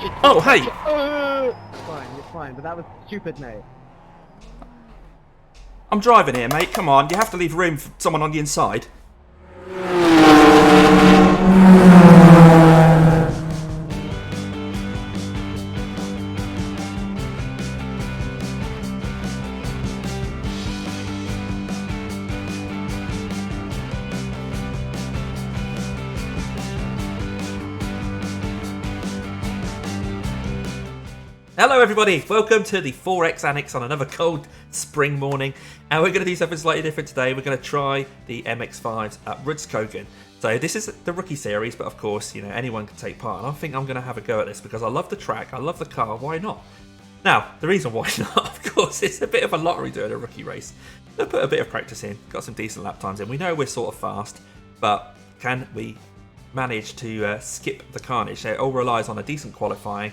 shit. Oh, hey! Fine, you're fine, but that was stupid, mate. I'm driving here, mate. Come on. You have to leave room for someone on the inside. Hello everybody, welcome to the 4X Annex on another cold spring morning, and we're going to do something slightly different today. We're going to try the MX-5s at Rudskogen. So this is the rookie series, but of course, you know, anyone can take part, and I think I'm going to have a go at this because I love the track, I love the car, why not? Now, the reason why not, of course, it's a bit of a lottery doing a rookie race. We'll put a bit of practice in, got some decent lap times in. We know we're sort of fast, but can we manage to skip the carnage? So it all relies on a decent qualifying.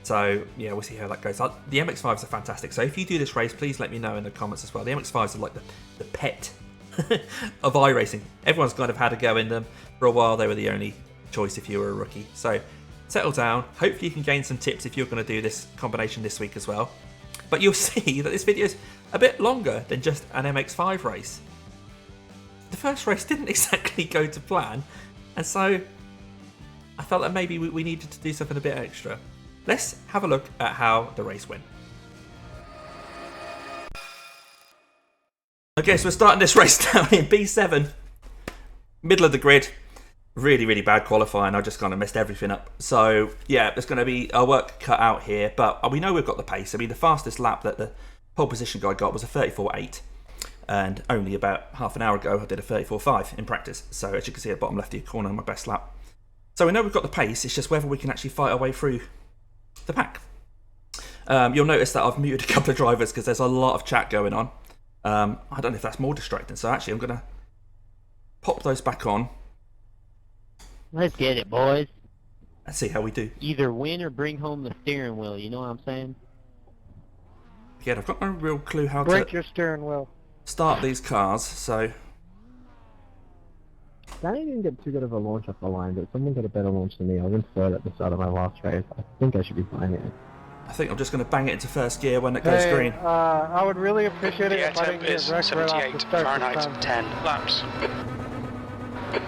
So, yeah, we'll see how that goes. The MX-5s are fantastic. So if you do this race, please let me know in the comments as well. The MX-5s are like the pet of iRacing. Everyone's kind of had a go in them. For a while, they were the only choice if you were a rookie. So settle down. Hopefully you can gain some tips if you're going to do this combination this week as well. But you'll see that this video is a bit longer than just an MX-5 race. The first race didn't exactly go to plan. And so I felt that maybe we needed to do something a bit extra. Let's have a look at how the race went. Okay, so we're starting this race down in B7. Middle of the grid. Really, really bad qualifying. I just kind of messed everything up. So, yeah, there's going to be our work cut out here. But we know we've got the pace. I mean, the fastest lap that the pole position guy got was a 34.8. And only about half an hour ago, I did a 34.5 in practice. So, as you can see at the bottom left of your corner, my best lap. So, we know we've got the pace. It's just whether we can actually fight our way through the pack. You'll notice that I've muted a couple of drivers because there's a lot of chat going on. I don't know if that's more distracting, so actually I'm going to pop those back on. Let's get it, boys. Let's see how we do. Either win or bring home the steering wheel, you know what I'm saying? Again, I've got no real clue how Break to your steering wheel. start these cars, so... I didn't get too good of a launch off the line, but someone got a better launch than me. I was in third at the start of my last race. I think I should be fine here. I think I'm just going to bang it into first gear when it goes green. I would really appreciate it if I didn't get wrecked right off the 78 start. Fahrenheit, 10 laps.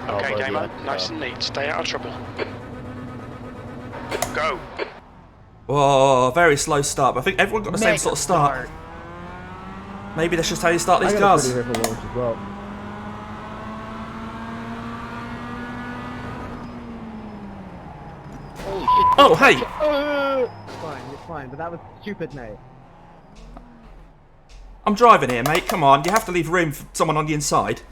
Okay, gamer, nice and neat. Stay out of trouble. Go. Whoa, very slow start. I think everyone got the same sort of start. Maybe that's just how you start these cars. I got a pretty launch as well. Holy shit. Oh, hey! Fine, you're fine, but that was stupid, mate. I'm driving here, mate. Come on, you have to leave room for someone on the inside.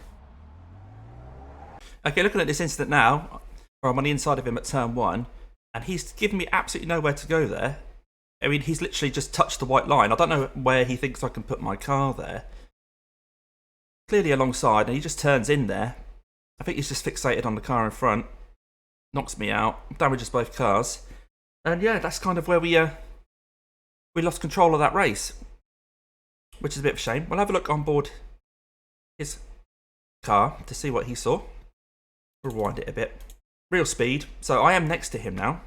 Okay, looking at this incident now, where I'm on the inside of him at turn 1, and he's given me absolutely nowhere to go there. I mean, he's literally just touched the white line. I don't know where he thinks I can put my car there. Clearly alongside, and he just turns in there. I think he's just fixated on the car in front. Knocks me out, damages both cars. And yeah, that's kind of where we lost control of that race. Which is a bit of a shame. We'll have a look on board his car to see what he saw. Rewind it a bit. Real speed. So I am next to him now.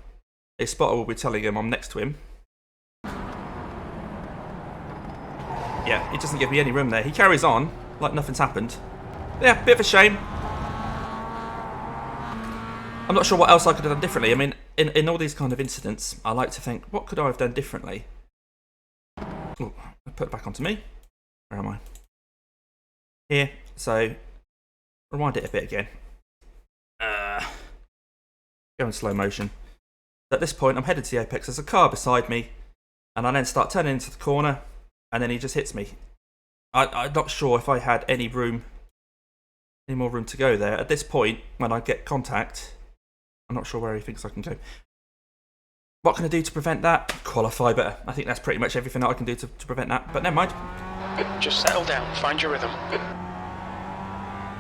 A spotter will be telling him I'm next to him. Yeah, it doesn't give me any room there. He carries on like nothing's happened. Yeah, bit of a shame. I'm not sure what else I could have done differently. I mean, in all these kind of incidents, I like to think, what could I have done differently? Oh, put it back onto me. Where am I? Here. So, rewind it a bit again. Go in slow motion. At this point, I'm headed to the apex. There's a car beside me, and I then start turning into the corner, and then he just hits me. I'm not sure if I had any more room to go there. At this point, when I get contact, I'm not sure where he thinks I can go. What can I do to prevent that? Qualify better. I think that's pretty much everything that I can do to prevent that. But never mind. Just settle down, find your rhythm.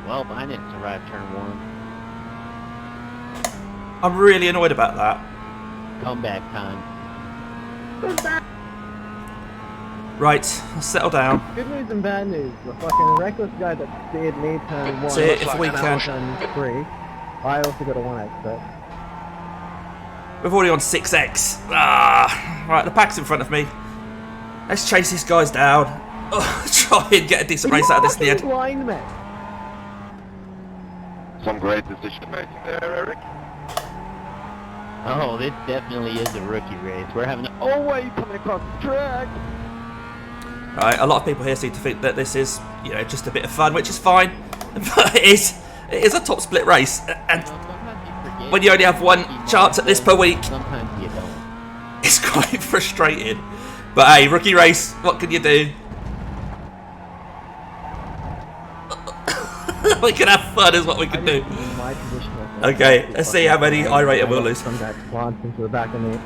Well, I didn't survive turn 1. I'm really annoyed about that. Comeback time. Right, I'll settle down. Good news and bad news. The fucking reckless guy that steered me turn 1. See if we can. Turn 3. I also got a 1x, but We're already on 6x. Right, the pack's in front of me. Let's chase these guys down. Try and get a decent race out of this in the end. Line, mate. Some great decision making there, Eric. Oh, this definitely is a rookie race. We're having. Oh, why are you coming across the track? Right, a lot of people here seem to think that this is, you know, just a bit of fun, which is fine. But it is a top split race, and when you only have one chance at this per week, Sometimes you don't. it's quite frustrating. But hey, rookie race, what can you do? We can have fun is what we can do. My position, Okay, let's see how many iRater we'll lose. Some guy plants into the back of me.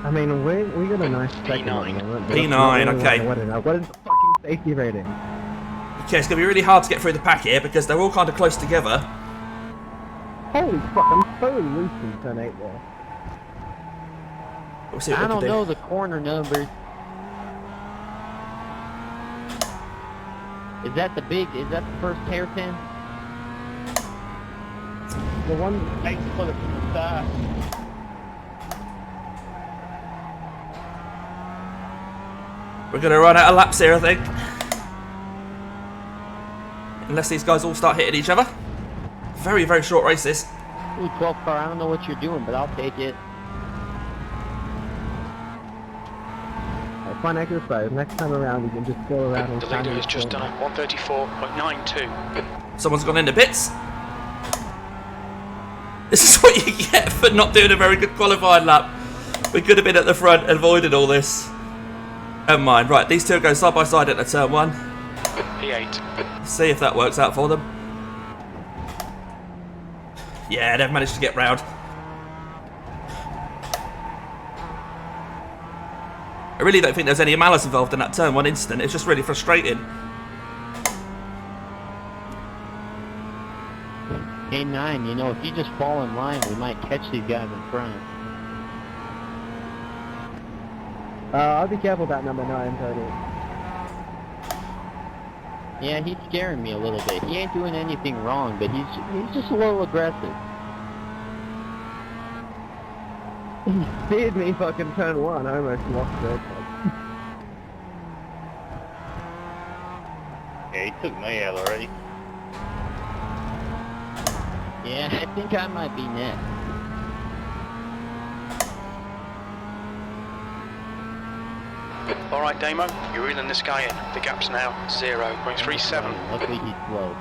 I mean, we got a nice second. P9, okay. What is the fucking safety rating? Okay, it's going to be really hard to get through the pack here because they're all kind of close together. Holy fuck, I'm so loose in turn 8 there. We'll see what I we can don't do. know the corner numbers. Is that the first hairpin? The one Thanks for the start. We're going to run out of laps here, I think. Unless these guys all start hitting each other. Very, very short races. Ooh, 12 car, I don't know what you're doing, but I'll take it. fun exercise. Next time around, we can just go around and The leader has just done a 134.92. Someone's gone into bits. This is what you get for not doing a very good qualifying lap. We could have been at the front and avoided all this. Never mind. Right, these two go side by side at the turn 1. P8. Let's see if that works out for them. Yeah, they've managed to get round. I really don't think there's any malice involved in that turn 1 incident. It's just really frustrating. A9, you know, if you just fall in line, we might catch these guys in front. I'll be careful about number 9, Tony. Yeah, he's scaring me a little bit. He ain't doing anything wrong, but he's just a little aggressive. He speared me fucking turn 1. I almost lost it. Yeah, he took me out already. Yeah, I think I might be next. Alright, Damo, you're reeling this guy in. The gap's now 0.37. Luckily he's slow.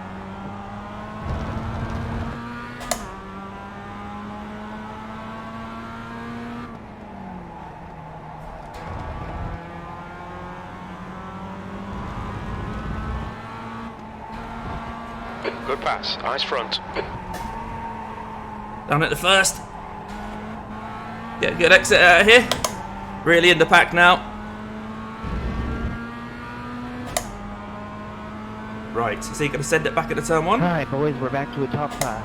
Good pass, eyes front. Down at the first. Get a good exit out of here. Really in the pack now. Right, is he going to send it back at the turn 1? Alright, boys, we're back to a top 5.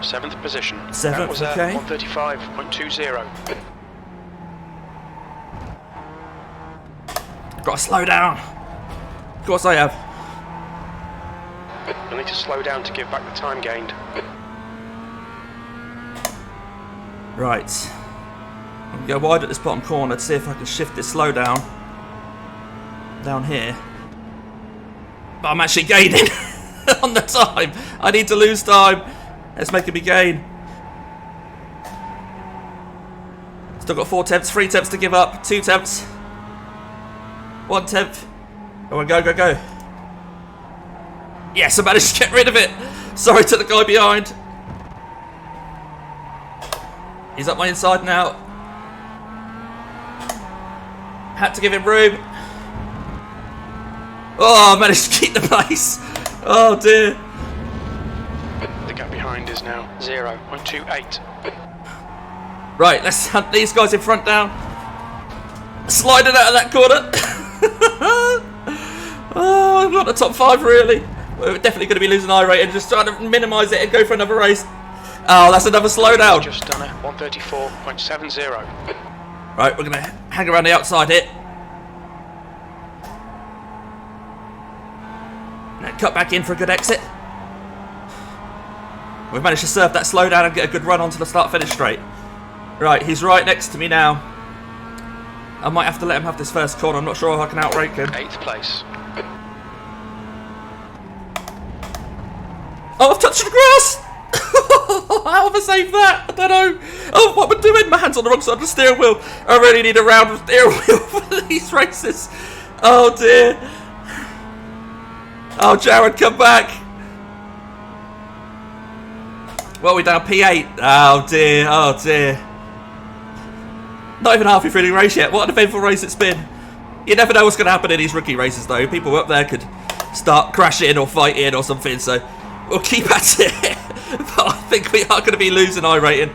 7th position. Seventh, That was okay. 135.20. Got to slow down. Of course I have. You'll need to slow down to give back the time gained. Right. I'm going to go wide at this bottom corner to see if I can shift this slow down. Down here. But I'm actually gaining on the time. I need to lose time. It's making me gain. Still got 4 tenths, 3 tenths to give up, 2 tenths, 1 tenth. Go on, go, go, go. Yes, I managed to get rid of it. Sorry to the guy behind. He's up my inside now. Had to give him room. Oh, I managed to keep the place. Oh dear. The gap behind is now 0.28. Right, let's hunt these guys in front down. Sliding out of that corner. Oh, I'm not the top 5 really. We're definitely going to be losing iRate and just trying to minimise it and go for another race. Oh, that's another slowdown. Just done a 134.70. Right, we're going to hang around the outside here. Now cut back in for a good exit. We've managed to serve that slowdown and get a good run onto the start-finish straight. Right, he's right next to me now. I might have to let him have this first corner. I'm not sure if I can outrake him. 8th place. Oh, I've touched the grass! How have I saved that? I don't know. Oh, what am I doing? My hand's on the wrong side of the steering wheel. I really need a round of steering wheel for these races. Oh, dear. Oh, Jared, come back. Well, we're down P8. Oh, dear. Oh, dear. Not even halfway through the race yet. What an eventful race it's been. You never know what's going to happen in these rookie races, though. People up there could start crashing or fighting or something, so we'll keep at it. But I think we are going to be losing iRating.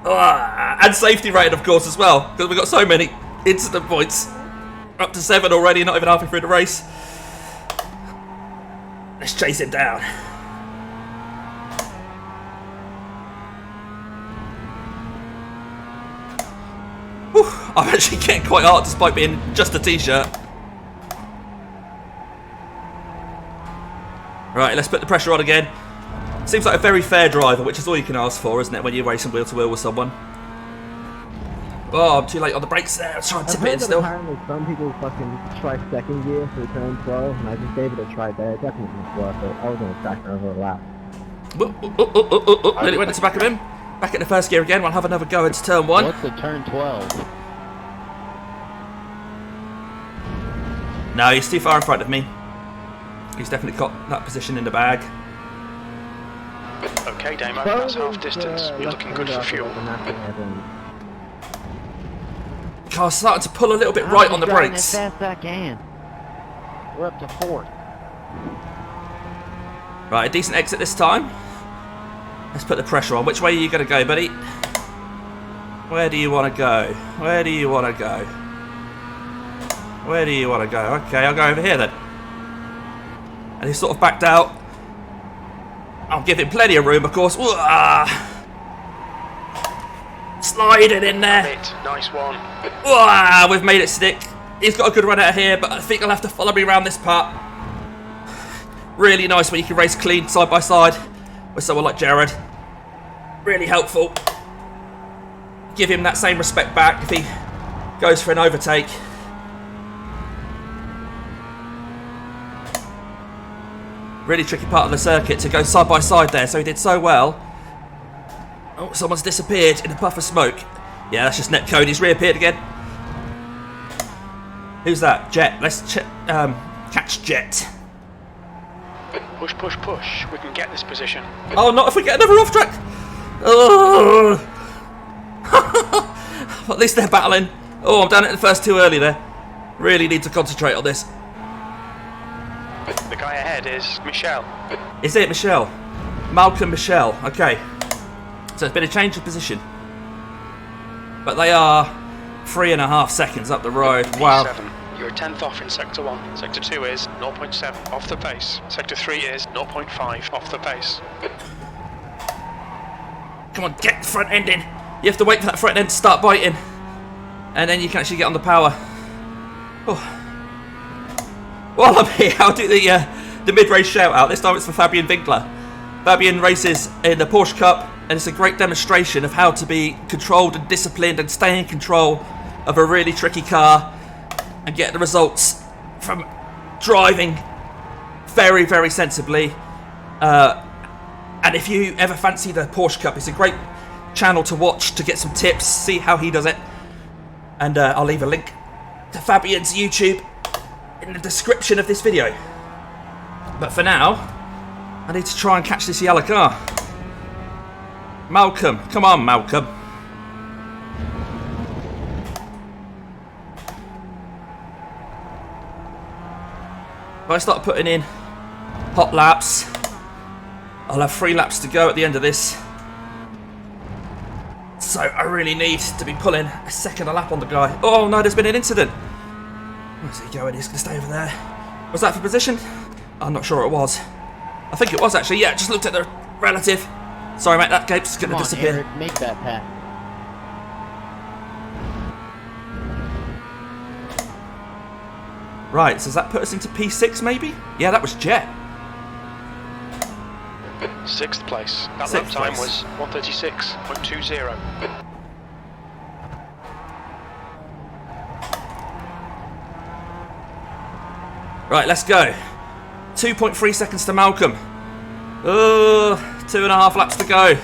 And safety rating, of course, as well, because we've got so many incident points. Up to 7 already, not even halfway through the race. Let's chase him down. Whew, I'm actually getting quite hard despite being just a t-shirt. Right, let's put the pressure on again. Seems like a very fair driver, which is all you can ask for, isn't it, when you're racing wheel to wheel with someone? Oh, I'm too late on the brakes there. Let's try and tip it in still. Apparently some people fucking try second gear for turn 12, and I just gave it a try there. Definitely not worth it. I was on a tracker over a lap. Nearly went into the back of him. Back in the first gear again. We'll have another go into turn 1. What's the turn 12? No, he's too far in front of me. He's definitely got that position in the bag. Okay, Damo, that's half distance. You're looking good for fuel. Car's starting to pull a little bit right on the brakes. As fast as I can. We're up to 4th. Right, a decent exit this time. Let's put the pressure on. Which way are you going to go, buddy? Where do you want to go? Where do you want to go? Where do you want to go? Okay, I'll go over here then. And he's sort of backed out. I'll give him plenty of room, of course. Slide it in there. Nice one. We've made it stick. He's got a good run out of here, but I think he'll have to follow me around this part. Really nice when you can race clean side by side with someone like Jared. Really helpful. Give him that same respect back if he goes for an overtake. Really tricky part of the circuit to go side by side there, so he did so well. Oh, someone's disappeared in a puff of smoke. Yeah, that's just netcode. He's reappeared again. Who's that? Jet. Let's catch Jet. Push, push, push. We can get this position. Oh, not if we get another off track. Oh. At least they're battling. Oh, I'm down at the first 2 early there. Really need to concentrate on this. The guy ahead is Michelle. Is it Michelle? Malcolm Michelle. Okay. So it's been a change of position. But they are 3.5 seconds up the road. Wow. You're 10th off in Sector 1. Sector 2 is 0.7 off the pace. Sector 3 is 0.5 off the pace. Come on, get the front end in. You have to wait for that front end to start biting. And then you can actually get on the power. Oh. While I'm here, I'll do the mid-race shout-out. This time it's for Fabian Winkler. Fabian races in the Porsche Cup, and it's a great demonstration of how to be controlled and disciplined and stay in control of a really tricky car and get the results from driving very, very sensibly. And if you ever fancy the Porsche Cup, it's a great channel to watch to get some tips, see how he does it. And I'll leave a link to Fabian's YouTube in the description of this video. But for now, I need to try and catch this yellow car. Malcolm, come on, Malcolm. If I start putting in hot laps, I'll have 3 laps to go at the end of this. So I really need to be pulling a second a lap on the guy. Oh no, there's been an incident. Where's he going? He's going to stay over there. Was that for position? I'm not sure it was. I think it was actually. Yeah, just looked at the relative. Sorry mate, that gate's going to disappear. Eric, make that pass. Right, so does that put us into P6 maybe? Yeah, that was Jet. 6th place. That lap Sixth time place. was 1:36.20. Right, let's go. 2.3 seconds to Malcolm. 2.5 laps to go.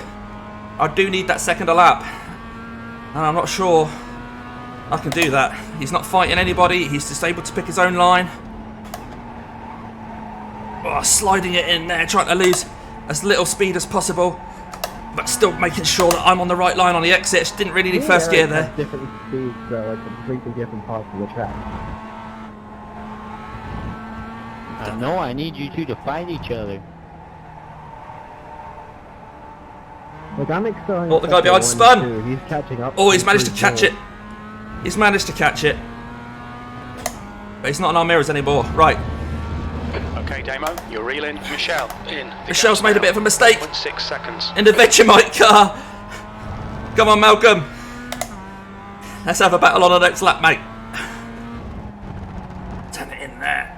I do need that second a lap. And I'm not sure I can do that. He's not fighting anybody. He's just able to pick his own line. Oh, sliding it in there, trying to lose as little speed as possible. But still making sure that I'm on the right line on the exit. Didn't really need first gear there. Different speeds, so like completely different parts of the track. I know I need you two to fight each other. Like I'm excelling. Oh, the guy behind spun. He's catching up. Oh, he's managed to catch it. He's managed to catch it. But he's not in our mirrors anymore. Right. Okay, Damo, you're reeling. Michelle, in. Michelle's made a bit of a mistake 0.6 seconds. in the Vegemite car. Come on, Malcolm. Let's have a battle on the next lap, mate. Turn it in there.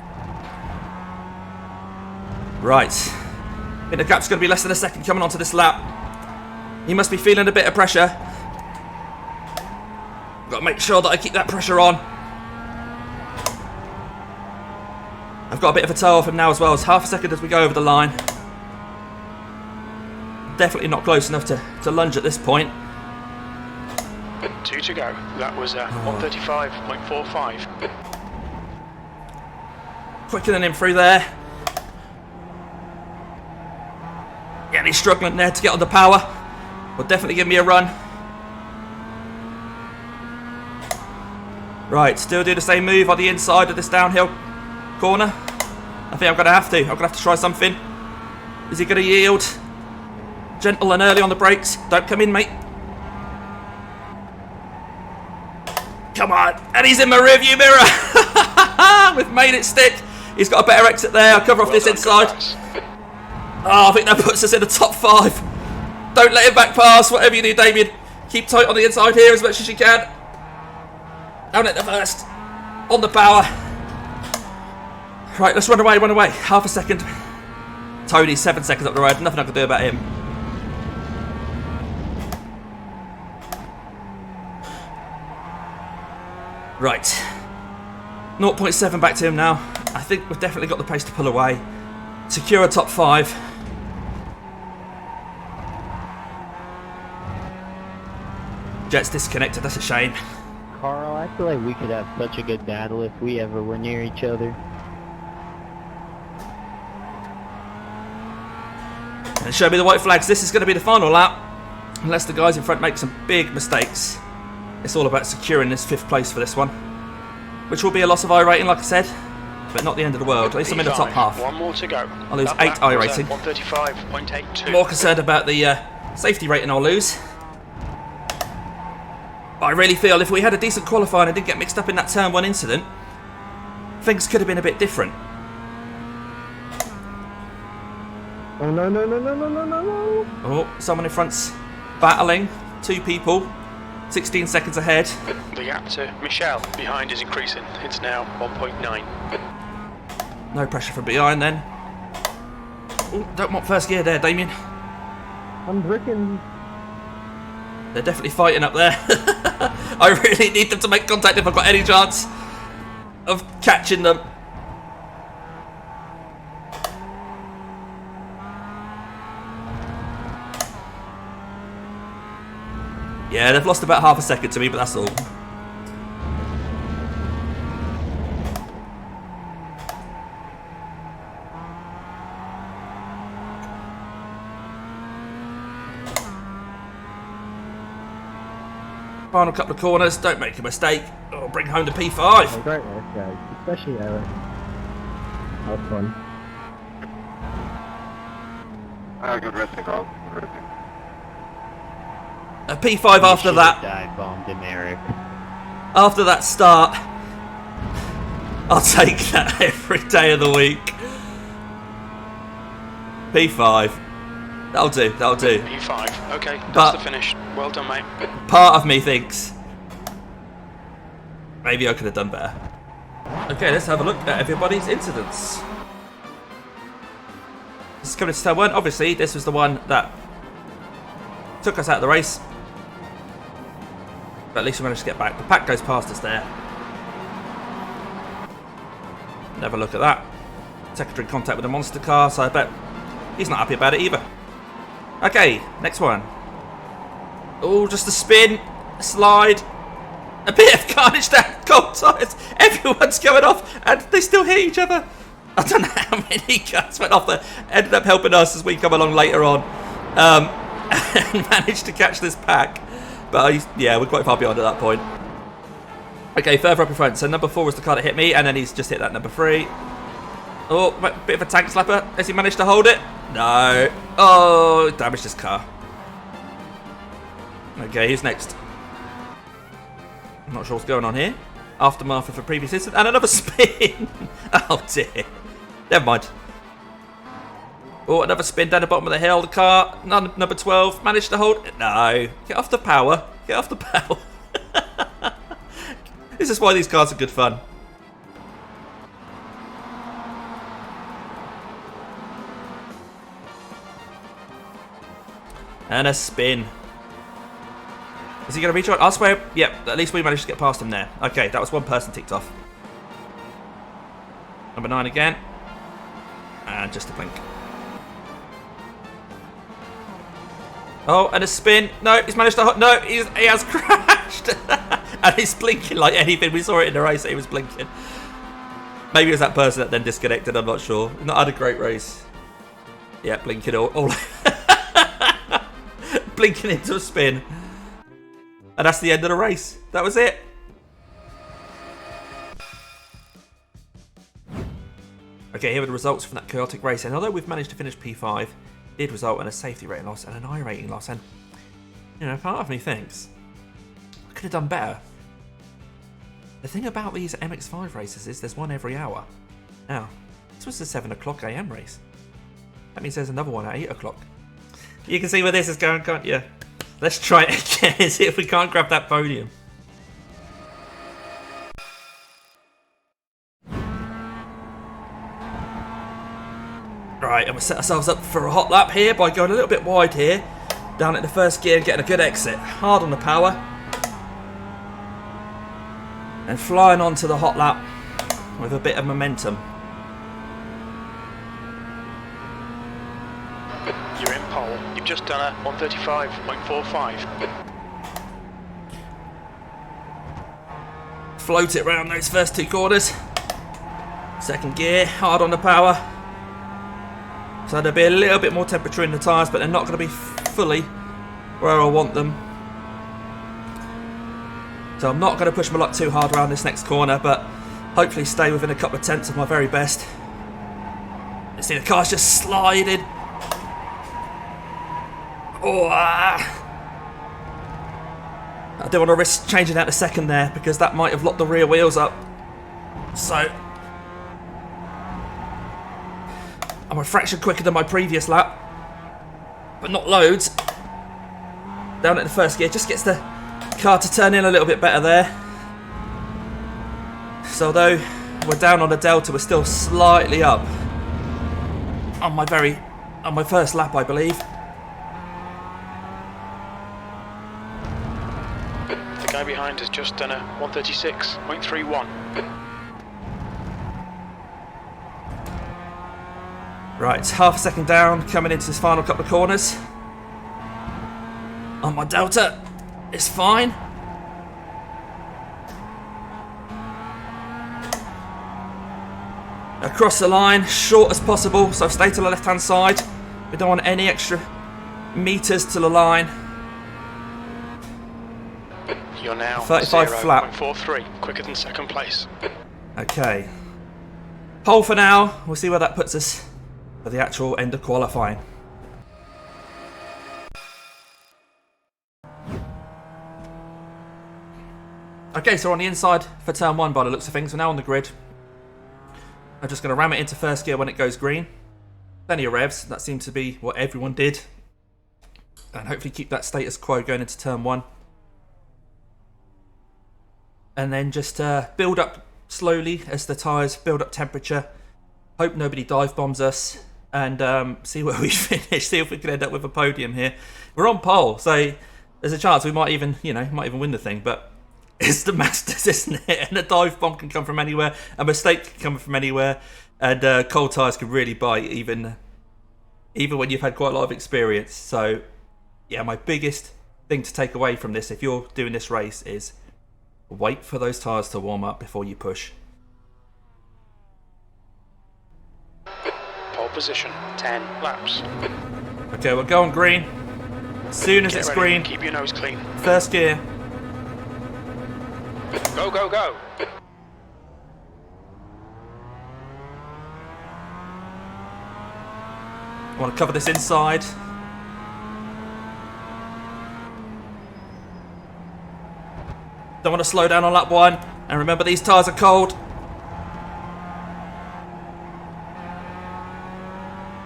Right. I think the gap's going to be less than a second coming onto this lap. He must be feeling a bit of pressure. Got to make sure that I keep that pressure on. I've got a bit of a toe off him now as well. It's half a second as we go over the line. Definitely not close enough to lunge at this point. 2 to go. That was 1:35.45. Quicker than him through there. Yeah, and he's struggling there to get on the power. Will definitely give me a run. Right, still do the same move on the inside of this downhill corner. I think I'm going to have to. I'm going to have to try something. Is he going to yield? Gentle and early on the brakes. Don't come in, mate. Come on. And he's in my rearview mirror. We've made it stick. He's got a better exit there. I'll cover off this inside. Oh, I think that puts us in the top 5. Don't let him back pass. Whatever you do, Damien. Keep tight on the inside here as much as you can. Down at the first. On the power. Right, let's run away, run away. Half a second. Tony, 7 seconds up the road. Nothing I can do about him. Right. 0.7 back to him now. I think we've definitely got the pace to pull away. Secure a top 5. Jet's disconnected, that's a shame. Carl, I feel like we could have such a good battle if we ever were near each other. And show me the white flags. This is going to be the final lap. Unless the guys in front make some big mistakes. It's all about securing this 5th place for this one. Which will be a loss of iRating, like I said. But not the end of the world. At least I'm in the top half. 1 more to go. I'll lose That 8 lap was, iRating. 1:35.82. More concerned about the safety rating I'll lose. But I really feel if we had a decent qualifying and didn't get mixed up in that turn 1 incident, things could have been a bit different. Oh no no no no no no no no! Oh, someone in front's battling. 2 people. 16 seconds ahead. The gap to Michelle behind is increasing. It's now 1.9. No pressure from behind then. Ooh, don't want first gear there, Damien. I'm bricking. They're definitely fighting up there. I really need them to make contact if I've got any chance of catching them. Yeah, they've lost about half a second to me, but that's all. Final couple of corners, don't make a mistake, or bring home the P5. Oh, great race, guys. Especially Eric. That was fun. Good racing, Carl. Good racing. A P5 after that. Dive bombed him, Eric. After that start, I'll take that every day of the week. P5. That'll do, that'll do. P5. Okay, that's But- the finish. Well done, mate. Part of me thinks maybe I could have done better. Okay, let's have a look at everybody's incidents. This is coming to turn 1. Obviously, this was the one that took us out of the race. But at least we managed to get back. The pack goes past us there. Never look at that. Secondary contact with the monster car, so I bet he's not happy about it either. Okay, next one. Oh, just a spin, a slide, a bit of carnage down cold tyres. Everyone's going off, and they still hit each other. I don't know how many cars went off there. Ended up helping us as we come along later on. And managed to catch this pack. But yeah, we're quite far beyond at that point. Okay, further up in front. So number 4 was the car that hit me, and then he's just hit that number 3. Oh, bit of a tank slapper. Has he managed to hold it? No. Oh, damaged his car. Okay, who's next? I'm not sure what's going on here. Aftermath of a previous incident, and another spin. Oh dear. Never mind. Oh, another spin down the bottom of the hill. The car, number 12, managed to hold it. No. Get off the power. Get off the power. This is why these cars are good fun. And a spin. Is he going to reach on? I swear, yep, at least we managed to get past him there. Okay, that was one person ticked off. Number 9 again. And just a blink. Oh, and a spin. No, he's managed to... No, he has crashed. And he's blinking like anything. We saw it in the race. He was blinking. Maybe it was that person that then disconnected. I'm not sure. Not had a great race. Yeah, blinking all blinking into a spin. And that's the end of the race. That was it. Okay, here are the results from that chaotic race. And although we've managed to finish P5, it did result in a safety rating loss and an iRating loss. And, you know, part of me thinks I could have done better. The thing about these MX-5 races is there's one every hour. Now, this was the 7 o'clock AM race. That means there's another one at 8 o'clock. You can see where this is going, can't you? Let's try it again and see if we can't grab that podium. Right, and we'll set ourselves up for a hot lap here by going a little bit wide here. Down at the first gear and getting a good exit. Hard on the power. And flying onto the hot lap with a bit of momentum. You're in pole. You've just done a 135.45. Float it around those first 2 corners. Second gear, hard on the power. So there'll be a little bit more temperature in the tyres, but they're not going to be fully where I want them. So I'm not going to push my luck too hard around this next corner, but hopefully stay within a couple of tenths of my very best. You see the car's just sliding. Oh, I don't want to risk changing out the second there because that might have locked the rear wheels up. So I'm a fraction quicker than my previous lap, but not loads. Down at the first gear, just gets the car to turn in a little bit better there. So although we're down on the delta, we're still slightly up on my first lap, I believe. The guy behind has just done a 136.31. Right, half a second down, coming into this final couple of corners. On my delta, it's fine. Across the line, short as possible, so stay to the left-hand side. We don't want any extra meters to the line. You're now 35 flat. 0.43, quicker than second place. Okay. Pole for now. We'll see where that puts us for the actual end of qualifying. Okay, so we're on the inside for turn 1 by the looks of things. We're now on the grid. I'm just going to ram it into first gear when it goes green. Plenty of revs. That seemed to be what everyone did. And hopefully keep that status quo going into turn 1. And then just build up slowly as the tyres build up temperature. Hope nobody dive bombs us. and see where we finish. See if we can end up with a podium here. We're on pole, so there's a chance we might even, win the thing. But it's the Masters, isn't it? And a dive bomb can come from anywhere, a mistake can come from anywhere, and cold tyres can really bite, even when you've had quite a lot of experience. So, yeah, my biggest thing to take away from this, if you're doing this race, is wait for those tyres to warm up before you push. Pole position, 10 laps. Okay, we'll go on green. As soon as Get it's ready. green, Keep your nose clean. first gear. Go, go, go. I want to cover this inside. Don't want to slow down on lap 1. And remember, these tyres are cold.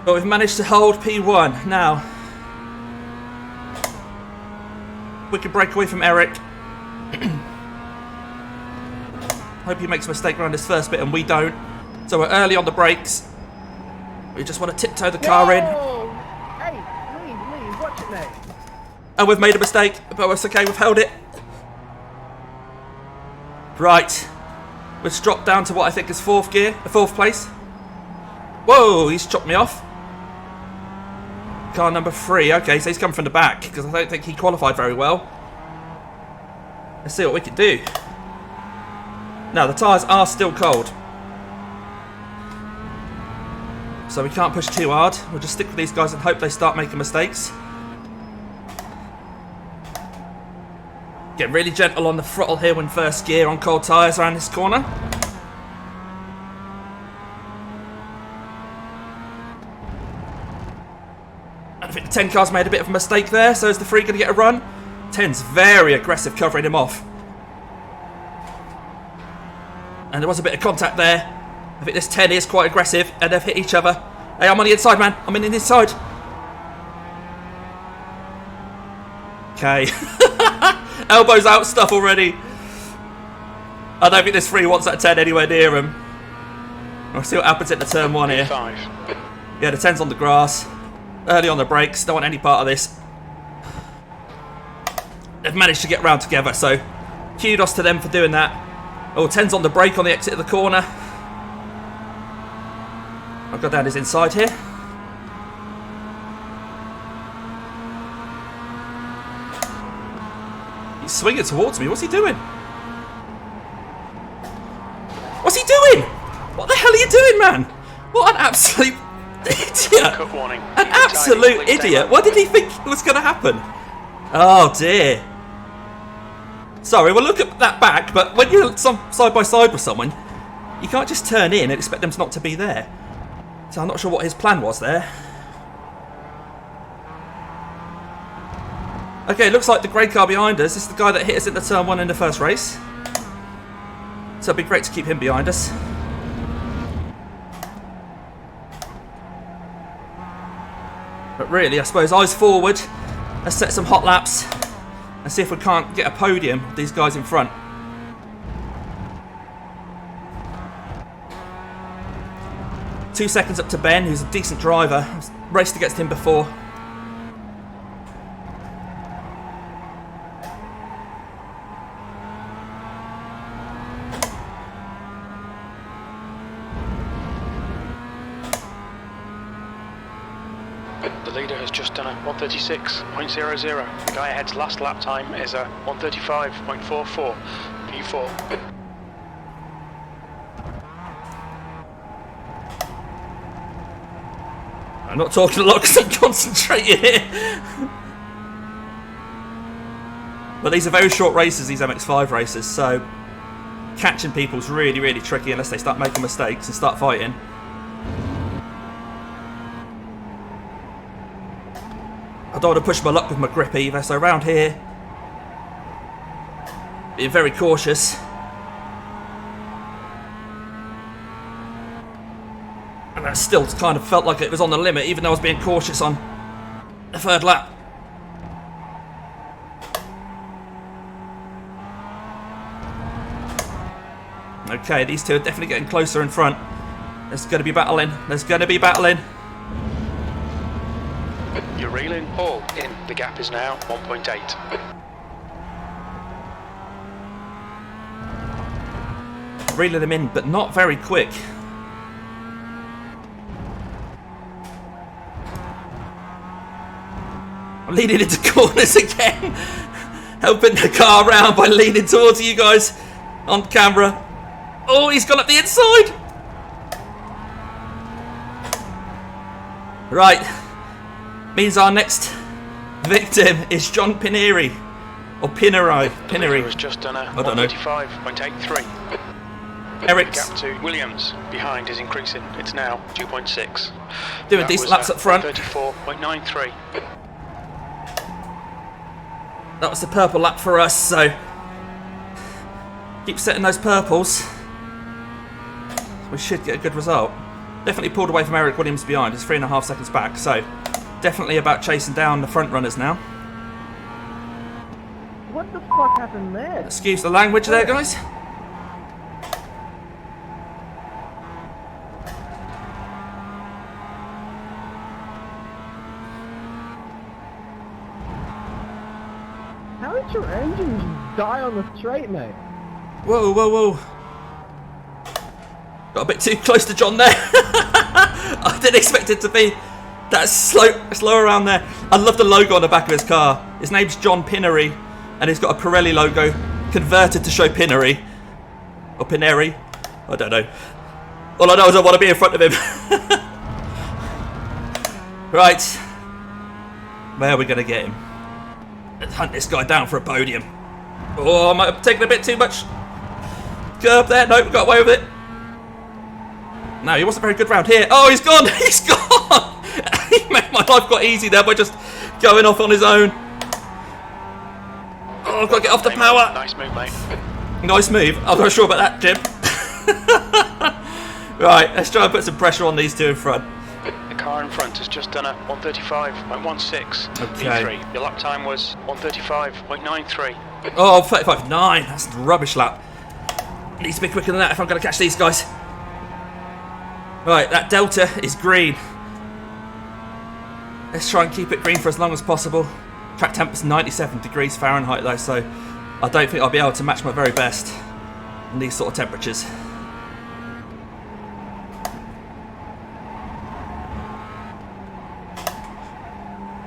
But we've managed to hold P1. Now, we can break away from Eric. Hope he makes a mistake around this first bit and we don't. So we're early on the brakes. We just want to tiptoe the car in. Hey, Lee, watch it, mate. And we've made a mistake, but it's okay, we've held it. Right. We've dropped down to what I think is fourth place. Whoa, he's chopped me off. Car number 3. Okay, so he's come from the back, because I don't think he qualified very well. Let's see what we can do. Now, the tyres are still cold. So we can't push too hard. We'll just stick with these guys and hope they start making mistakes. Get really gentle on the throttle here when first gear on cold tyres around this corner. I think the 10 car's made a bit of a mistake there, so is the 3 going to get a run? 10's very aggressive covering him off. And there was a bit of contact there. I think this 10 is quite aggressive, and they've hit each other. Hey, I'm on the inside, man. I'm in the inside. Okay. Elbows out stuff already. I don't think this 3 wants that 10 anywhere near him. We'll see what happens at the turn 1 here. 5. Yeah, the 10's on the grass. Early on the brakes. Don't want any part of this. They've managed to get round together, so kudos to them for doing that. Oh, 10's on the brake on the exit of the corner. I'll go down his inside here. He's swinging towards me. What's he doing? What's he doing? What the hell are you doing, man? What an absolute idiot. Cut warning. An absolute idiot. What did he think was going to happen? Oh, dear. Sorry, we'll look at that back, but when you're side by side with someone, you can't just turn in and expect them not to be there. So I'm not sure what his plan was there. Okay, looks like the grey car behind us is the guy that hit us in the turn 1 in the first race. So it'd be great to keep him behind us. But really, I suppose eyes forward. Let's set some hot laps and see if we can't get a podium with these guys in front. Two seconds up to Ben, who's a decent driver. I've raced against him before. The leader has just done a 136.00. The guy ahead's last lap time is a 135.44. P4. I'm not talking a lot because I'm concentrating here. But these are very short races, these MX-5 races, so catching people's really, really tricky unless they start making mistakes and start fighting. I don't want to push my luck with my grip either, so around here, being very cautious. And that still kind of felt like it was on the limit, even though I was being cautious on the third lap. Okay, these two are definitely getting closer in front. There's going to be battling. There's going to be battling. reel in, all in. The gap is now 1.8. Reeling them in, but not very quick. I'm leaning into corners again. Helping the car around by leaning towards you guys on camera. Oh, he's gone up the inside. Right. Means our next victim is John Pineri. Or Pineri. Pineri has just done a I don't know. 135.83. Eric's Gap to Williams behind is increasing. It's now 2.6. doing decent laps up front. 34.93. That was the purple lap for us, so keep setting those purples. We should get a good result. Definitely pulled away from Eric Williams behind. He's 3.5 seconds back, so definitely about chasing down the front runners now. What the fuck happened there? Excuse the language there, guys. How did your engine just die on the straight, mate? Whoa, whoa, whoa. Got a bit too close to John there. I didn't expect it to be that slow around there. I love the logo on the back of his car. His name's John Pineri, and he's got a Pirelli logo converted to show Pineri. Or Pineri. I don't know. All I know is I want to be in front of him. Right. Where are we going to get him? Let's hunt this guy down for a podium. Oh, I might have taken a bit too much curb there. Nope, got away with it. No, he wasn't very good round here. Oh, he's gone. He's gone. He made my life quite easy there by just going off on his own. Oh, I've got to get off the power. Nice move, mate. Nice move. I'm not sure about that, Jim. Right, let's try and put some pressure on these two in front. The car in front has just done a 135.16. Okay. V3. Your lap time was 135.93. Oh, 35.9. That's a rubbish lap. Needs to be quicker than that if I'm going to catch these guys. Right, that delta is green. Let's try and keep it green for as long as possible. Track temp is 97 degrees Fahrenheit though, so I don't think I'll be able to match my very best in these sort of temperatures.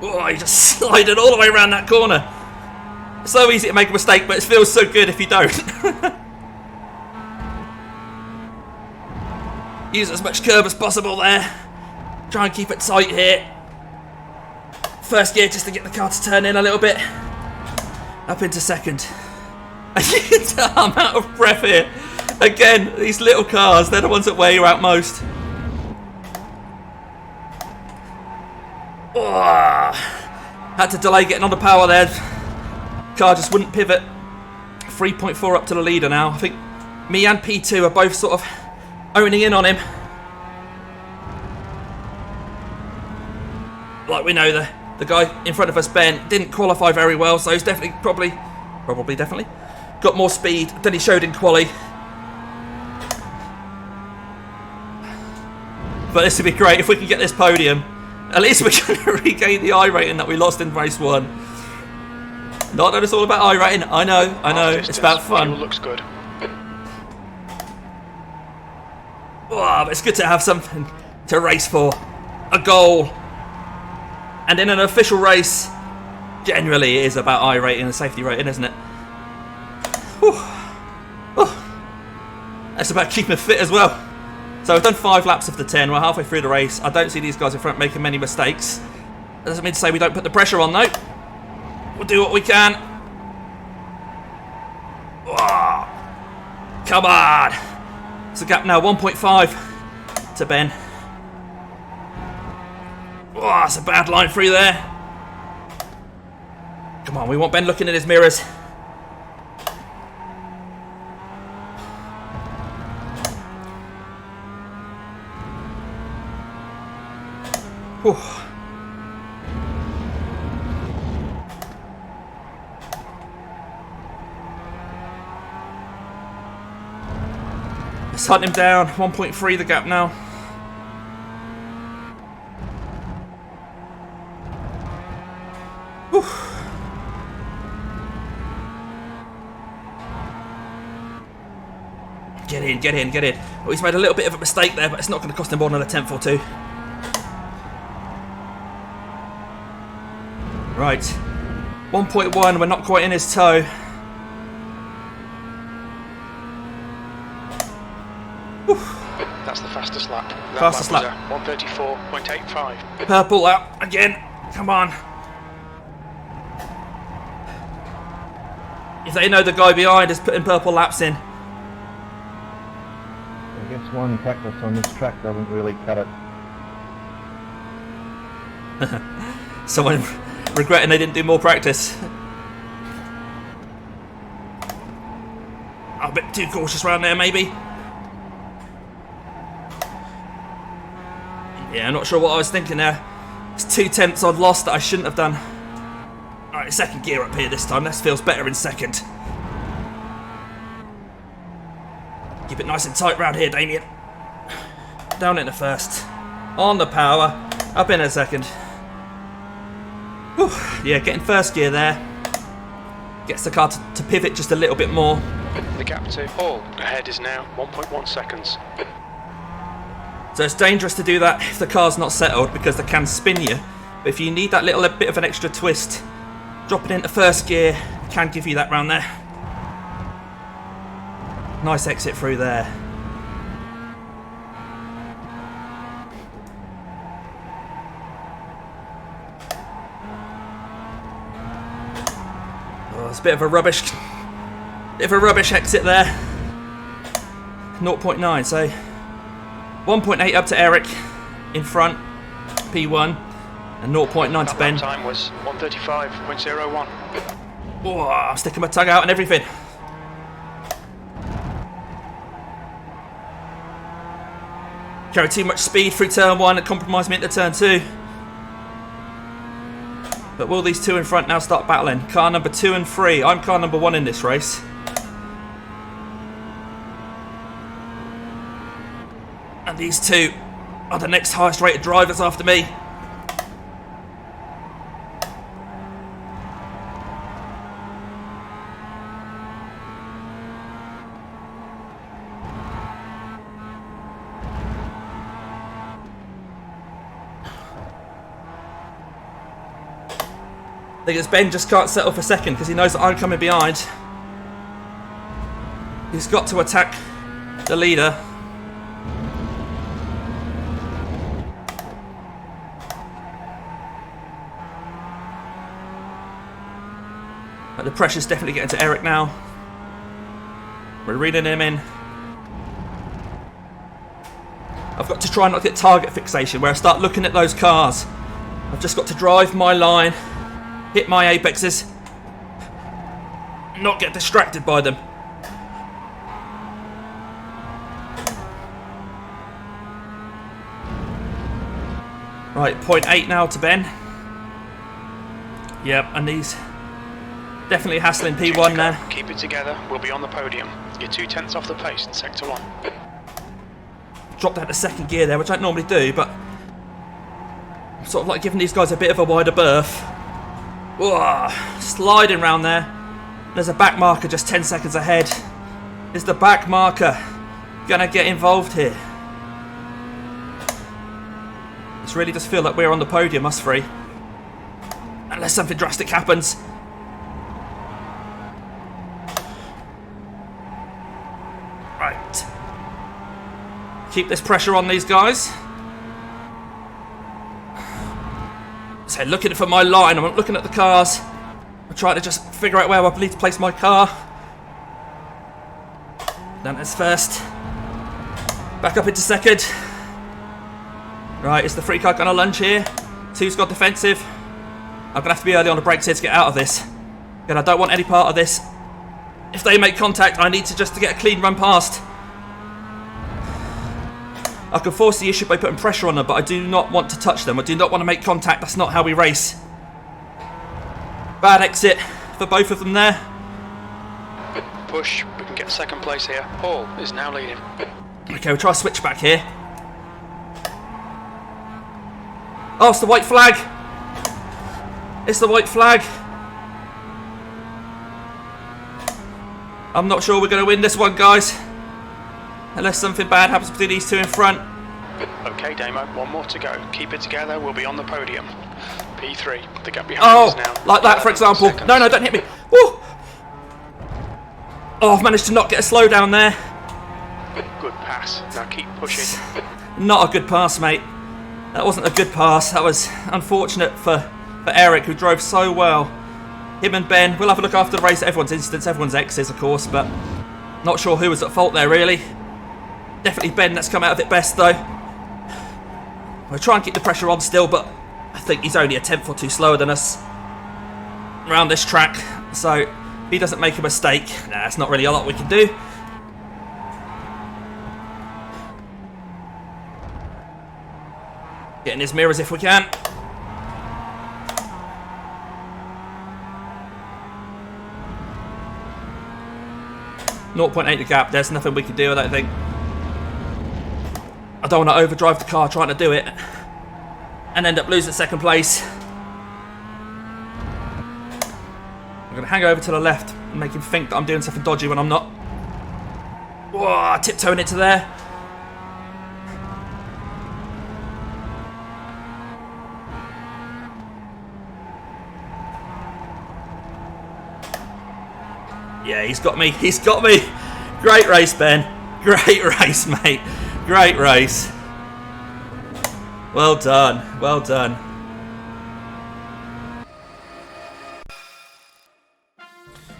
Oh, he just slided all the way around that corner. It's so easy to make a mistake, but it feels so good if you don't. Use as much curb as possible there. Try and keep it tight here. First gear just to get the car to turn in a little bit. Up into second. And you can tell I'm out of breath here. Again, these little cars, they're the ones that wear you out most. Oh, had to delay getting on the power there. Car just wouldn't pivot. 3.4 up to the leader now. I think me and P2 are both sort of owning in on him. Like we know the guy in front of us, Ben, didn't qualify very well, so he's definitely, definitely got more speed than he showed in quali. But this would be great if we can get this podium. At least we're going to regain the iRating that we lost in race 1. Not that it's all about iRating. I know. It's about fun. Looks good. Oh, but it's good to have something to race for. A goal. And in an official race, generally it is about iRating and safety rating, isn't it? Whew. Oh. That's about keeping fit as well. So I've done 5 laps of the 10. We're halfway through the race. I don't see these guys in front making many mistakes. That doesn't mean to say we don't put the pressure on, though. We'll do what we can. Oh. Come on. It's a gap now, 1.5 to Ben. Oh, that's a bad line through there. Come on, we want Ben looking in his mirrors. Whew. Let's hunt him down. 1.3 the gap now. Get in, get in, get in. Oh, he's made a little bit of a mistake there, but it's not going to cost him more than a tenth or two. Right. 1.1, we're not quite in his toe. That's the fastest lap. That Fastest lap. was a 134.85. Purple lap again. Come on. If they know the guy behind is putting purple laps in. I guess one practice on this track doesn't really cut it. Someone regretting they didn't do more practice. A bit too cautious around there, maybe. Yeah, I'm not sure what I was thinking there. It's 2 tenths I'd lost that I shouldn't have done. Alright, second gear up here this time. This feels better in second. Keep it nice and tight round here, Damien. Down into first. On the power. Up in a second. Whew. Yeah, getting first gear there. Gets the car to pivot just a little bit more. The gap to Hall ahead is now 1.1 seconds. So it's dangerous to do that if the car's not settled because they can spin you. But if you need that little bit of an extra twist, dropping into first gear can give you that round there. Nice exit through there. Oh, it's a bit of a rubbish exit there. 0.9, so 1.8 up to Eric in front, P1, and 0.9 to Ben. That time was 135.01. Oh, I'm sticking my tongue out and everything. Carry too much speed through turn 1 and compromise me into turn 2. But will these two in front now start battling? Car number 2 and 3. I'm car number 1 in this race. And these two are the next highest rated drivers after me. I think Ben just can't settle for second because he knows that I'm coming behind. He's got to attack the leader. But the pressure's definitely getting to Eric now. We're reading him in. I've got to try not to get target fixation where I start looking at those cars. I've just got to drive my line, hit my apexes, not get distracted by them. Right, 0.8 now to Ben. Yep, and he's definitely hassling P1 now. Keep it together, we'll be on the podium. You're 2 tenths off the pace in sector 1. Dropped down to second gear there, which I don't normally do, but I'm sort of like giving these guys a bit of a wider berth. Whoa, sliding round there. There's a back marker just 10 seconds ahead. Is the back marker gonna get involved here? This really does feel like we're on the podium, us three. Unless something drastic happens. Right. Keep this pressure on these guys. So looking for my line, I'm not looking at the cars. I'm trying to just figure out where I need to place my car. Down as first. Back up into second. Right, is the free car going to lunge here? 2's got defensive. I'm going to have to be early on the brakes here to get out of this. And I don't want any part of this. If they make contact, I need to just to get a clean run past. I can force the issue by putting pressure on them, but I do not want to touch them. I do not want to make contact. That's not how we race. Bad exit for both of them there. Push, we can get second place here. Hall is now leading. Okay, we'll try a switch back here. Oh, it's the white flag. It's the white flag. I'm not sure we're going to win this one, guys. unless something bad happens between these two in front. Okay, Damo, one more to go. Keep it together, we'll be on the podium. P3, the gap behind is now. Like that, for 11 example. seconds. No, don't hit me. Woo! Oh, I've managed to not get a slowdown there. Good pass. Now keep pushing. Not a good pass, mate. That wasn't a good pass. That was unfortunate for Eric, who drove so well. Him and Ben, we'll have a look after the race at everyone's instance, everyone's X's, of course, but not sure who was at fault there, really. Definitely Ben that's come out of it best, though. We'll try and keep the pressure on still, but I think he's only a tenth or two slower than us around this track, so if he doesn't make a mistake, it's not really a lot we can do. Get in his mirrors if we can. .8 the gap, there's nothing we can do, I don't think. I don't want to overdrive the car trying to do it and end up losing second place. I'm going to hang over to the left and make him think that I'm doing something dodgy when I'm not. Whoa, tiptoeing it to there. Yeah, he's got me. He's got me. Great race, Ben. Great race, mate. Great race. Well done. Well done.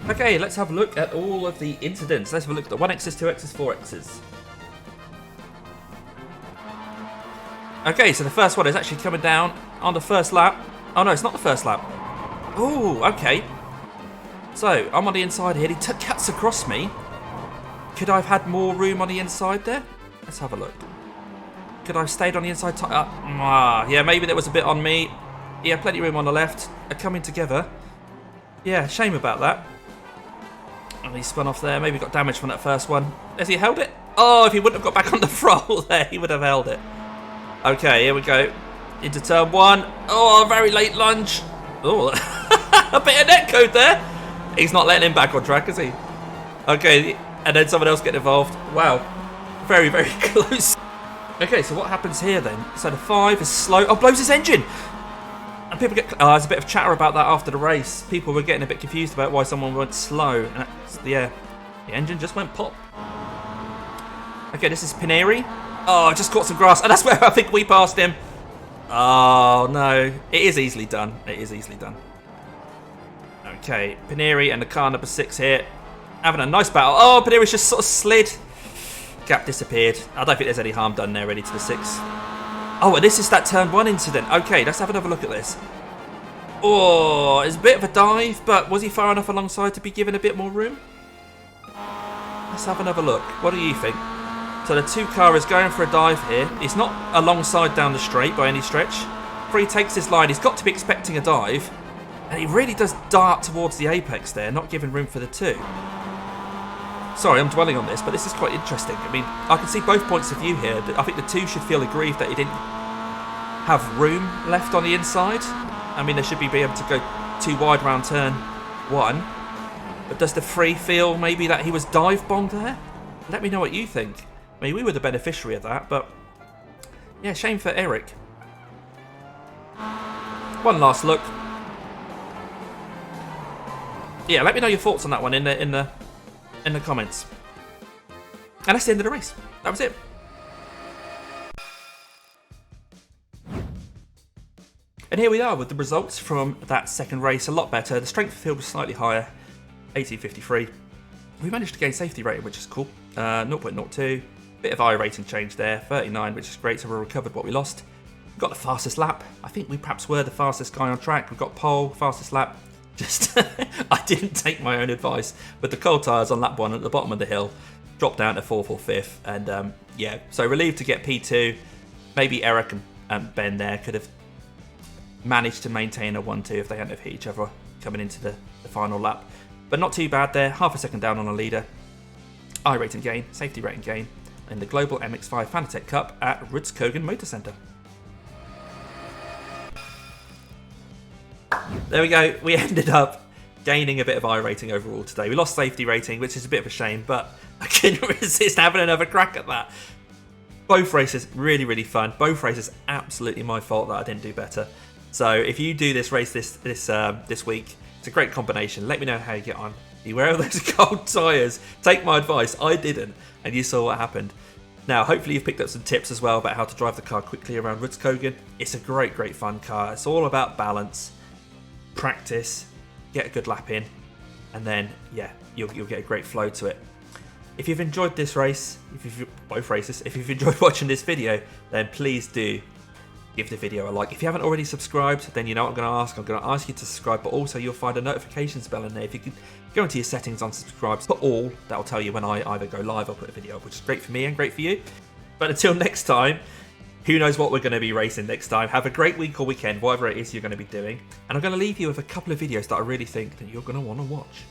Okay, let's have a look at all of the incidents. Let's have a look at the 1Xs, 2Xs, 4Xs. Okay, so the first one is actually coming down on the first lap. Oh no, it's not the first lap. Oh, okay. So, I'm on the inside here. He cuts across me. Could I have had more room on the inside there? Let's have a look. Could I have stayed on the inside? Yeah, maybe there was a bit on me. Yeah, plenty of room on the left. Are coming together. Yeah, shame about that. And he spun off there. Maybe got damage from that first one. Has he held it? Oh, if he wouldn't have got back on the throttle there, he would have held it. Okay, here we go. Into turn one. Oh, a very late lunge. Oh, a bit of netcode there. He's not letting him back on track, is he? Okay, and then someone else get involved. Wow. Very, very close. Okay, so what happens here then? So the 5 is slow. Oh, blows his engine! And people get... Oh, there's a bit of chatter about that after the race. People were getting a bit confused about why someone went slow. And that's, yeah, the engine just went pop. Okay, this is Pineri. Oh, just caught some grass. And that's where I think we passed him. Oh, no. It is easily done. It is easily done. Okay, Pineri and the car number 6 here. Having a nice battle. Oh, Pineri's just sort of slid. Gap disappeared. I don't think there's any harm done there, ready to the 6. Oh, and this is that turn 1 incident. Okay, let's have another look at this. Oh, it's a bit of a dive, but was he far enough alongside to be given a bit more room? Let's have another look. What do you think? So the 2 car is going for a dive here. He's not alongside down the straight by any stretch. Before he takes this line, he's got to be expecting a dive. And he really does dart towards the apex there, not giving room for the 2. Sorry, I'm dwelling on this, but this is quite interesting. I mean, I can see both points of view here. I think the 2 should feel aggrieved that he didn't have room left on the inside. I mean, they should be able to go too wide round turn 1. But does the 3 feel maybe that he was dive bombed there? Let me know what you think. I mean, we were the beneficiary of that, but yeah, shame for Eric. One last look. Yeah, let me know your thoughts on that one in the comments. And that's the end of the race. That was it. And here we are with the results from that second race. A lot better. The strength of field was slightly higher. 1853. We managed to gain safety rating, which is cool. 0.02. Bit of iRacing change there. 39, which is great. So we recovered what we lost. We got the fastest lap. I think we perhaps were the fastest guy on track. We got pole, fastest lap. Just, I didn't take my own advice, but the cold tyres on lap 1 at the bottom of the hill dropped down to 4th or 5th, and yeah, so relieved to get P2. Maybe Eric and Ben there could have managed to maintain a 1-2 if they hadn't have hit each other coming into the final lap, but not too bad there. Half a second down on a leader. iRating gain, safety rating gain, in the Global MX-5 Fanatec Cup at Rudskogen Motorsenter. There we go. We ended up gaining a bit of iRating overall today. We lost safety rating, which is a bit of a shame, but I couldn't resist having another crack at that. Both races really, really fun. Both races absolutely my fault that I didn't do better. So if you do this race this week, it's a great combination. Let me know how you get on. Beware of those cold tyres. Take my advice. I didn't, and you saw what happened. Now, hopefully you've picked up some tips as well about how to drive the car quickly around Rudskogen. It's a great, great fun car. It's all about balance, practice, get a good lap in, and then, yeah, you'll get a great flow to it. If you've enjoyed this race, both races, if you've enjoyed watching this video, then please do give the video a like. If you haven't already subscribed, then you know what I'm going to ask. I'm going to ask you to subscribe, but also you'll find a notifications bell in there. If you can go into your settings on subscribes, put all, that'll tell you when I either go live or put a video up, which is great for me and great for you. But until next time, who knows what we're going to be racing next time. Have a great week or weekend, whatever it is you're going to be doing. And I'm going to leave you with a couple of videos that I really think that you're going to want to watch.